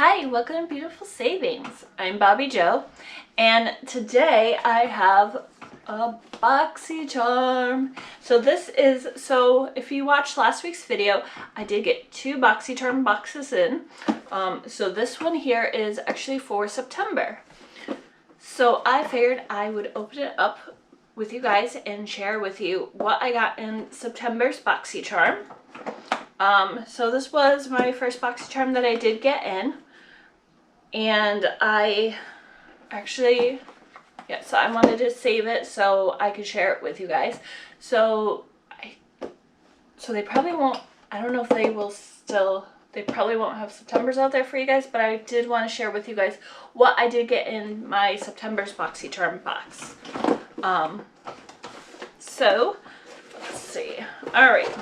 Hi, welcome to Beautiful Savings. I'm Bobby Joe, and today I have a Boxycharm. So if you watched last week's video, I did get 2 Boxycharm boxes in. So this one here is actually for September. So I figured I would open it up with you guys and share with you what I got in September's Boxycharm. So this was my first Boxycharm that I did get in. And I actually, so I wanted to save it so I could share it with you guys. So they probably won't, I don't know if they will still, they probably won't have September's out there for you guys, but I did want to share with you guys what I did get in my September's Boxycharm box. So, let's see. Alright.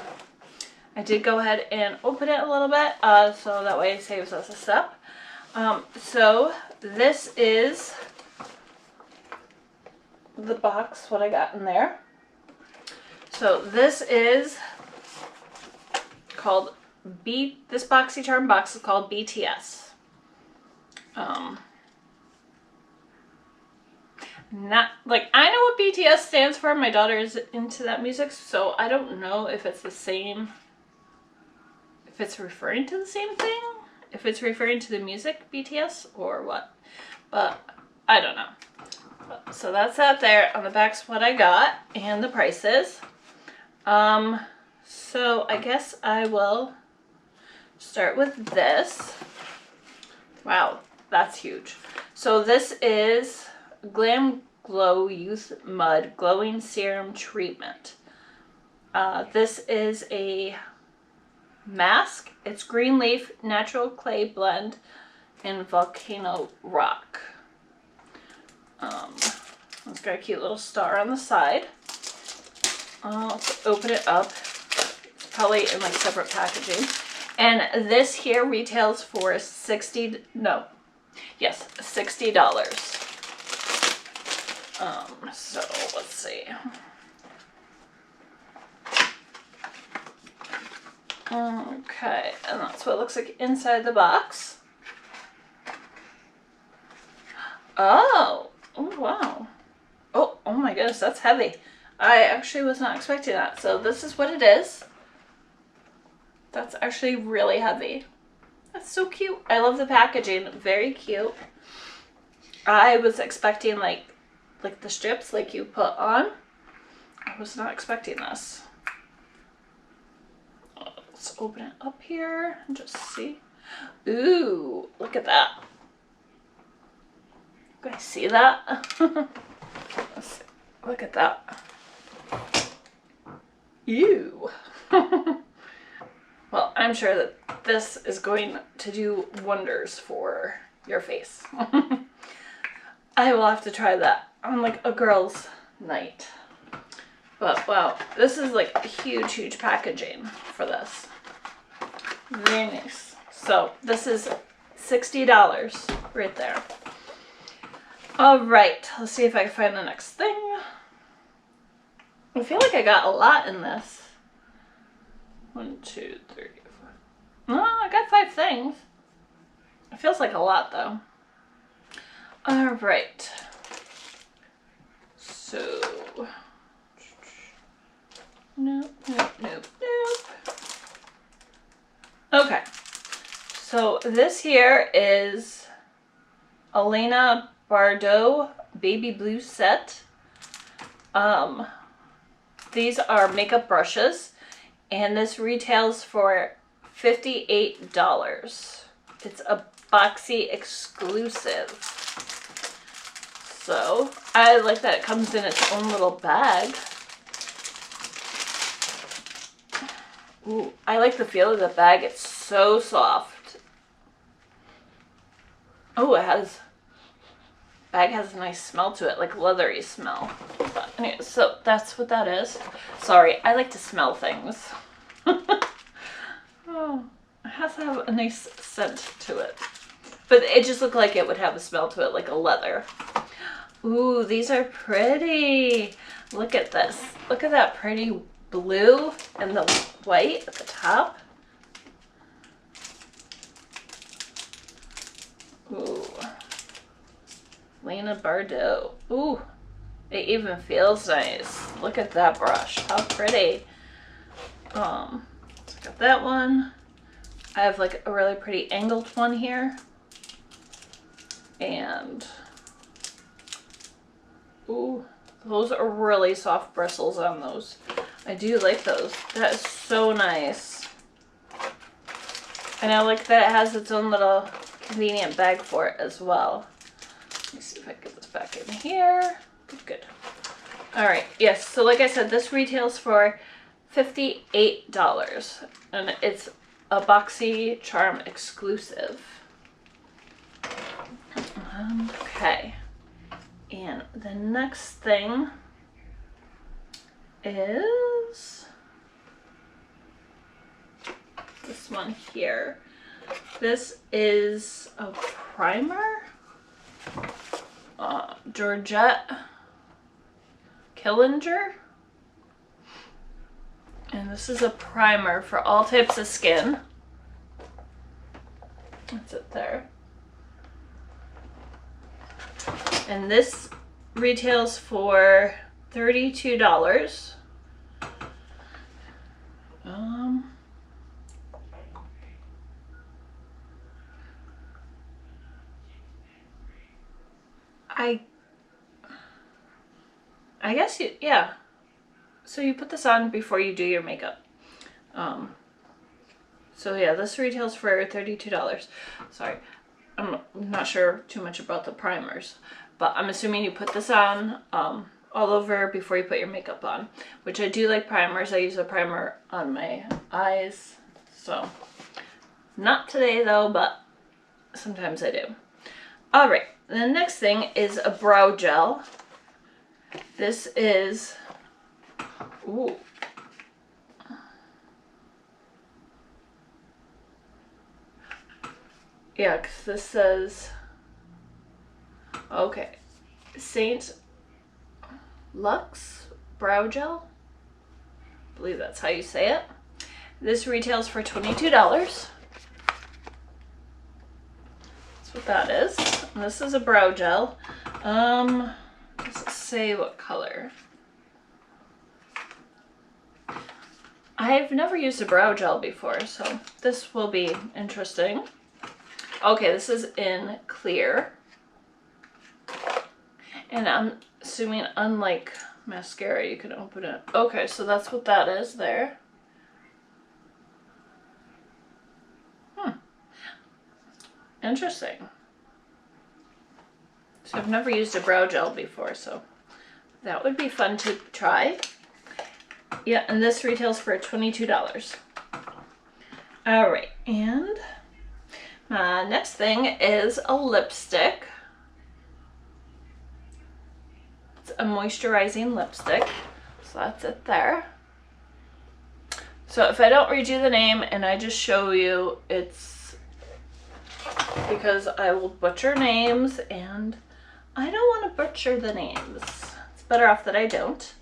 I did go ahead and open it a little bit, so that way it saves us a step. So this is the box, what I got in there. So this is called this Boxycharm box is called BTS. Not like, I know what BTS stands for. My daughter is into that music, so I don't know if it's the same, if it's referring to the same thing. If it's referring to the music BTS or what, but I don't know. So that's out there. On the back's what I got and the prices. So I guess I will start with this. Wow, that's huge. So this is Glamglow Youthmud Glowing Serum Treatment. This is a mask. It's green leaf, natural clay blend, and volcano rock. It's got a cute little star on the side. Let's open it up. It's probably in like separate packaging. And this here retails for $60. So let's see. Okay, and that's what it looks like inside the box. Oh wow. Oh my goodness, that's heavy. I actually was not expecting that. So this is what it is. That's actually really heavy. That's so cute. I love the packaging. Very cute. I was expecting like the strips like you put on. I was not expecting this. Let's open it up here and just see. Ooh, look at that. You guys see that? Let's see. Look at that. Ew. Well, I'm sure that this is going to do wonders for your face. I will have to try that on like a girl's night. But wow, this is like huge packaging for this. Very nice. So this is $60 right there. All right, let's see if I can find the next thing. I feel like I got a lot in this. 1, 2, 3, 4. No, I got 5 things. It feels like a lot though. All right. So. Nope. Okay, so this here is Elaina Badro Babyblues set. These are makeup brushes, and this retails for $58. It's a Boxy exclusive. So I like that it comes in its own little bag. Ooh, I like the feel of the bag. It's so soft. Oh, bag has a nice smell to it, like leathery smell. But anyway, so that's what that is. Sorry, I like to smell things. Oh, it has to have a nice scent to it. But it just looked like it would have a smell to it, like a leather. Ooh, these are pretty. Look at this. Look at that pretty blue and the white at the top. Elaina Badro. Ooh, it even feels nice. Look at that brush. How pretty. So I got that one. I have like a really pretty angled one here. And ooh, those are really soft bristles on those. I do like those. That is so nice. And I like that it has its own little convenient bag for it as well. Let me see if I can get this back in here. Good, good. All right, yes, so like I said, this retails for $58, and it's a Boxycharm exclusive. Okay, and the next thing is this one here. This is a primer, Georgette Klinger, and this is a primer for all types of skin. That's it there. And this retails for $32. I guess you, yeah. So you put this on before you do your makeup. So yeah, this retails for $32. Sorry, I'm not sure too much about the primers, but I'm assuming you put this on all over before you put your makeup on, which I do like primers. I use a primer on my eyes, so not today though, but sometimes I do. All right, the next thing is a brow gel. This is, ooh. Yeah, because this says, okay, Saint Luxe brow gel. I believe that's how you say it. This retails for $22. That's what that is. And this is a brow gel. Does it say what color? I've never used a brow gel before, so this will be interesting. Okay, this is in clear. And I'm assuming unlike mascara, you can open it. Okay, so that's what that is there. Interesting. So I've never used a brow gel before, so that would be fun to try. Yeah, and this retails for $22. All right, and my next thing is a lipstick. It's a moisturizing lipstick, so that's it there. So if I don't read you the name and I just show you, it's because I will butcher names, and I don't want to butcher the names. It's better off that I don't.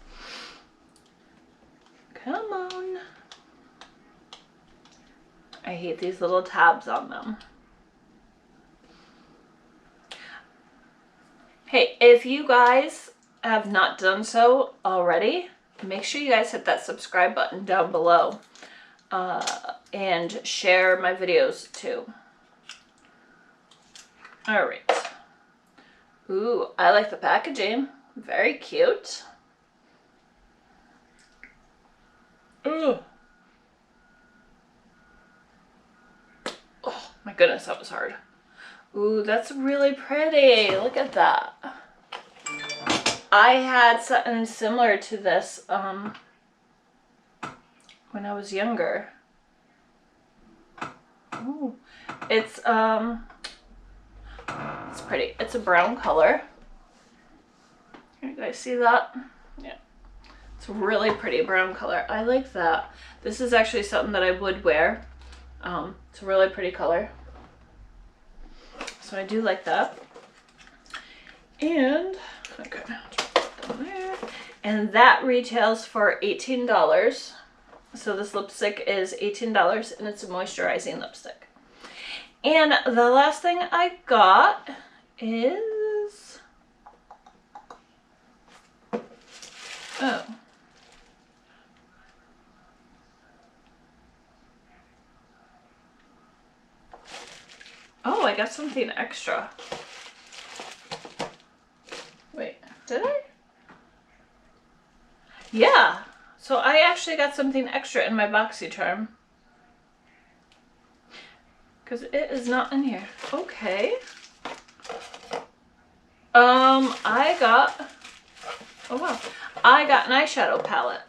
Come on. I hate these little tabs on them. Hey, if you guys have not done so already, make sure you guys hit that subscribe button down below and share my videos too. All right. Ooh, I like the packaging. Very cute. Ooh. Oh my goodness, that was hard. Ooh, that's really pretty. Look at that. I had something similar to this when I was younger. Ooh. It's pretty. It's a brown color. Can you guys see that? Yeah. It's a really pretty brown color. I like that. This is actually something that I would wear. It's a really pretty color. So I do like that. And, okay, down there. And that retails for $18. So this lipstick is $18 and it's a moisturizing lipstick. And the last thing I got is Oh. Oh, I got something extra. Wait, did I? Yeah. So I actually got something extra in my Boxycharm. Because it is not in here. Okay. I got... Oh, wow. I got an eyeshadow palette.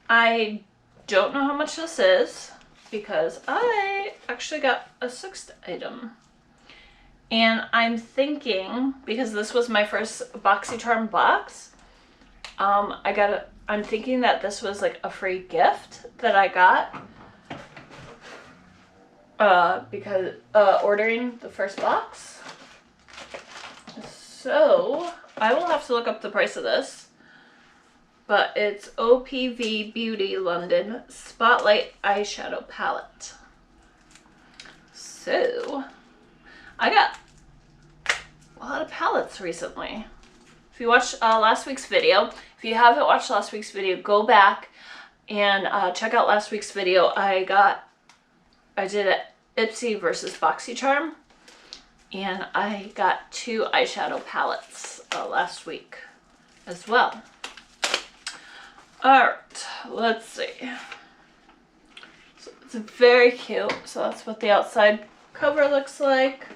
I don't know how much this is because I actually got a 6th item. And I'm thinking, because this was my first Boxycharm box, I'm thinking that this was like a free gift that I got because ordering the first box. So I will have to look up the price of this, but it's OPV Beauty London Spotlight Eyeshadow Palette. So I got a lot of palettes recently. If you watched last week's video, if you haven't watched last week's video, go back and check out last week's video. I did an Ipsy versus Boxycharm, and I got 2 eyeshadow palettes last week as well. Alright, let's see. So it's very cute. So that's what the outside cover looks like.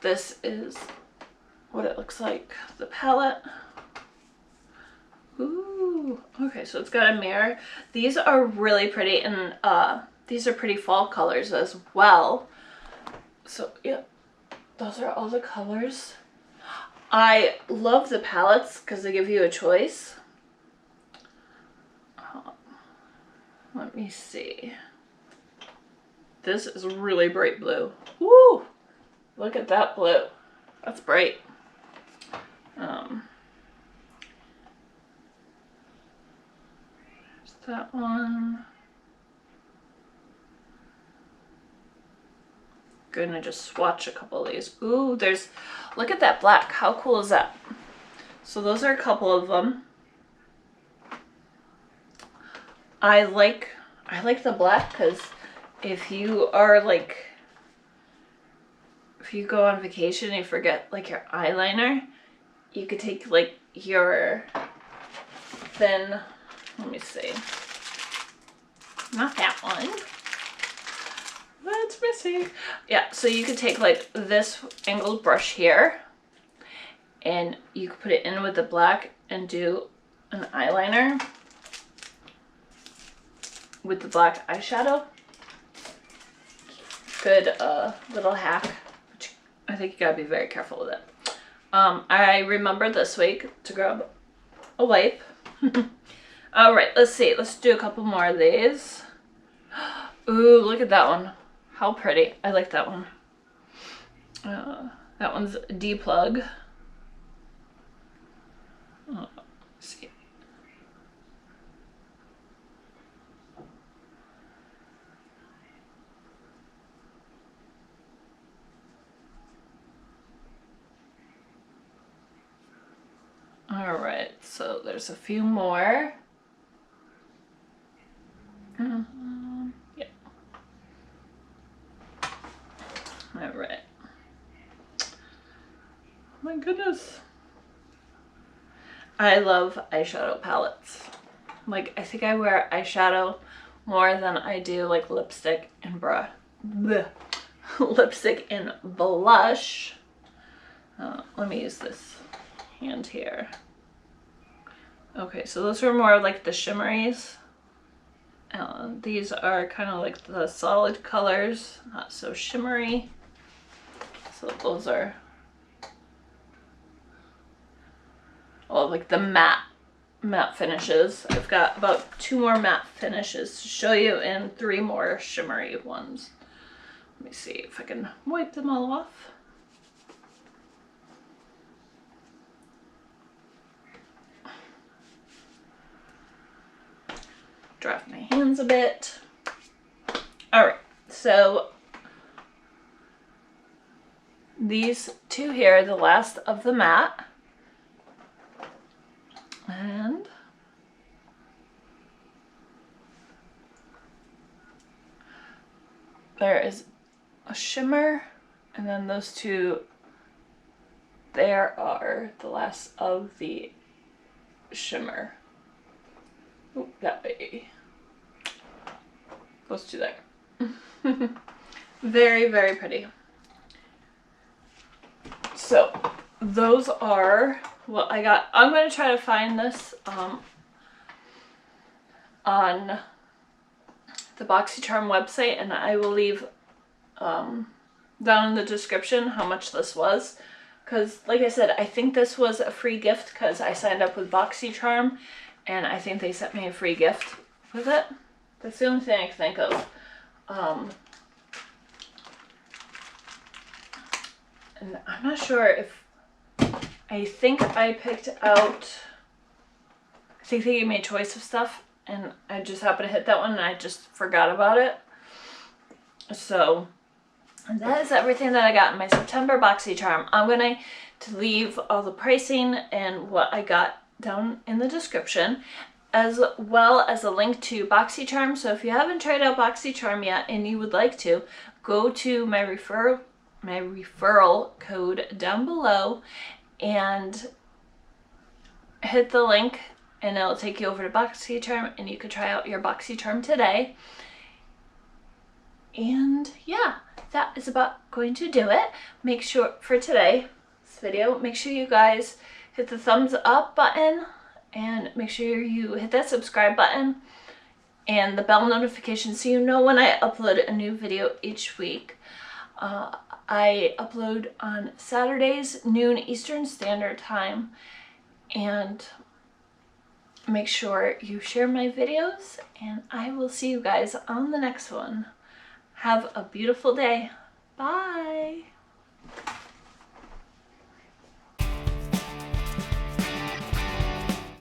This is what it looks like, the palette. Ooh, okay, so it's got a mirror. These are really pretty, and these are pretty fall colors as well. So yeah, those are all the colors. I love the palettes because they give you a choice. Let me see. This is really bright blue. Woo! Look at that blue. That's bright. That one. Gonna just swatch a couple of these. Ooh, look at that black. How cool is that? So those are a couple of them. I like the black because if you go on vacation and you forget like your eyeliner, you could take like your thin, let me see, not that one, that's missing. Yeah, so you could take like this angled brush here and you could put it in with the black and do an eyeliner with the black eyeshadow. Good little hack, which I think you gotta be very careful with it. I remember this week to grab a wipe. All right, let's see. Let's do a couple more of these. Ooh, look at that one. How pretty. I like that one. That one's D-Plug. Oh, let's see. All right, so there's a few more. Yeah. All right. Oh my goodness. I love eyeshadow palettes. Like, I think I wear eyeshadow more than I do like lipstick and lipstick and blush. Let me use this hand here. Okay, so those are more like the shimmeries. These are kind of like the solid colors, not so shimmery. So those are all like the matte finishes. I've got about 2 more matte finishes to show you and 3 more shimmery ones. Let me see if I can wipe them all off. Dry off my hands a bit. All right, so these 2 here are the last of the matte. And there is a shimmer, and then those two there are the last of the shimmer. Ooh, that way. Those two there. Very, very pretty. So those are what I got. I'm going to try to find this on the Boxycharm website, and I will leave down in the description how much this was, because like I said, I think this was a free gift because I signed up with Boxycharm, and I think they sent me a free gift with it. That's the only thing I can think of. And I'm not sure if, I think I picked out, I think they gave me a choice of stuff, and I just happened to hit that one and I just forgot about it. So that is everything that I got in my September Boxycharm. I'm going to leave all the pricing and what I got down in the description, as well as a link to Boxycharm. So if you haven't tried out Boxycharm yet and you would like to, go to my referral code down below and hit the link, and it'll take you over to Boxycharm, and you could try out your Boxycharm today. And yeah, that is about going to do it. Make sure for today's video, make sure you guys hit the thumbs up button, and make sure you hit that subscribe button and the bell notification so you know when I upload a new video each week. I upload on Saturdays, noon Eastern Standard Time, and make sure you share my videos, and I will see you guys on the next one. Have a beautiful day. Bye.